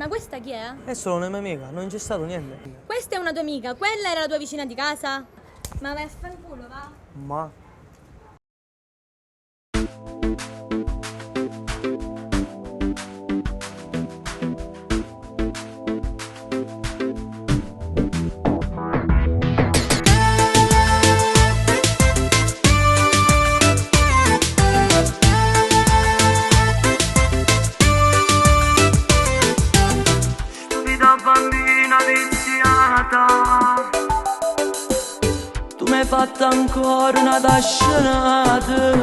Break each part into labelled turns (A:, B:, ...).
A: Ma questa chi è?
B: È solo una mia amica, non c'è stato niente.
A: Questa è una tua amica, quella era la tua vicina di casa? Ma vai a fanculo, va?
B: Ma...
C: Bambina viziata, tu mi hai fatto ancora una tascionata.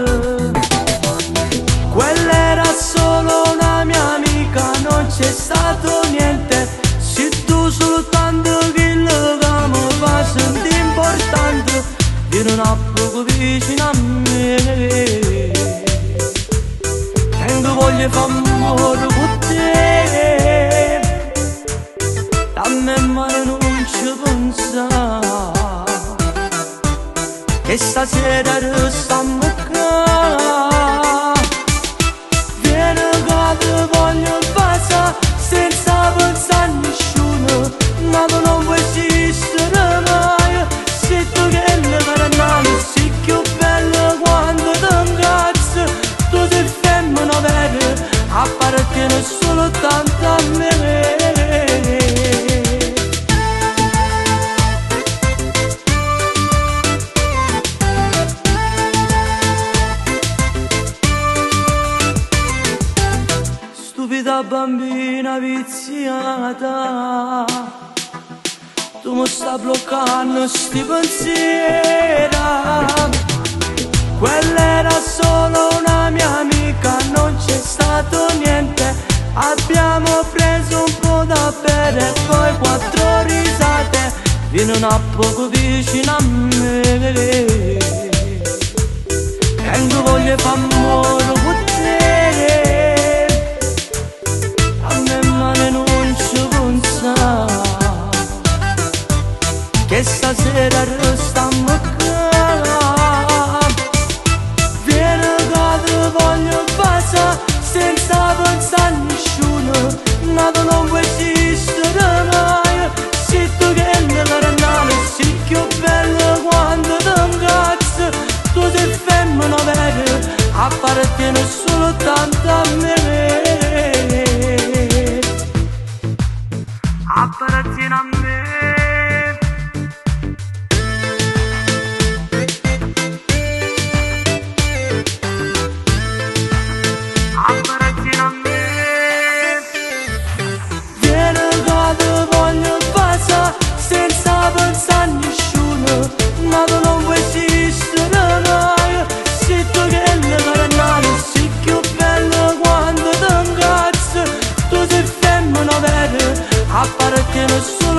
C: Quella era solo una mia amica, non c'è stato niente. Se tu soltanto quello che mi fa sentire importante, vieni un poco vicino a me. E non voglio fare amore con te, dammi male non ci pensa, che stasera restiamo qua. Vieni che ti voglio passare senza pensare a nessuno, ma tu non puoi esistere mai. Se tu che le caranale sei più bella quando ti incazzi, tu sei femmina vera, appartiene soltanto a me. Stupida bambina viziata, tu mi stai bloccando sti pensieri. Quella era solo una mia amica, non c'è stato niente. Abbiamo preso un po' da bere e poi 4 risate. Vieni un poco vicino a me, e non voglio fare amore con te. Non ci pensa, che stasera restiamo qua. Vieni che ti voglio passare senza pensare a nessuno, ma tu non puoi esistere mai. Se tu che le caranale sei più bella quando ti incazzi, tu sei femmina vera, appartiene soltanto a me. Appartiene a me. Appartiene a me. Vieni che ti voglio passare senza pensare a nessuno, ma tu non puoi esistere mai. Se tu che le caranale sei più bella quando ti incazzi, tu sei femmina vera, appartiene solo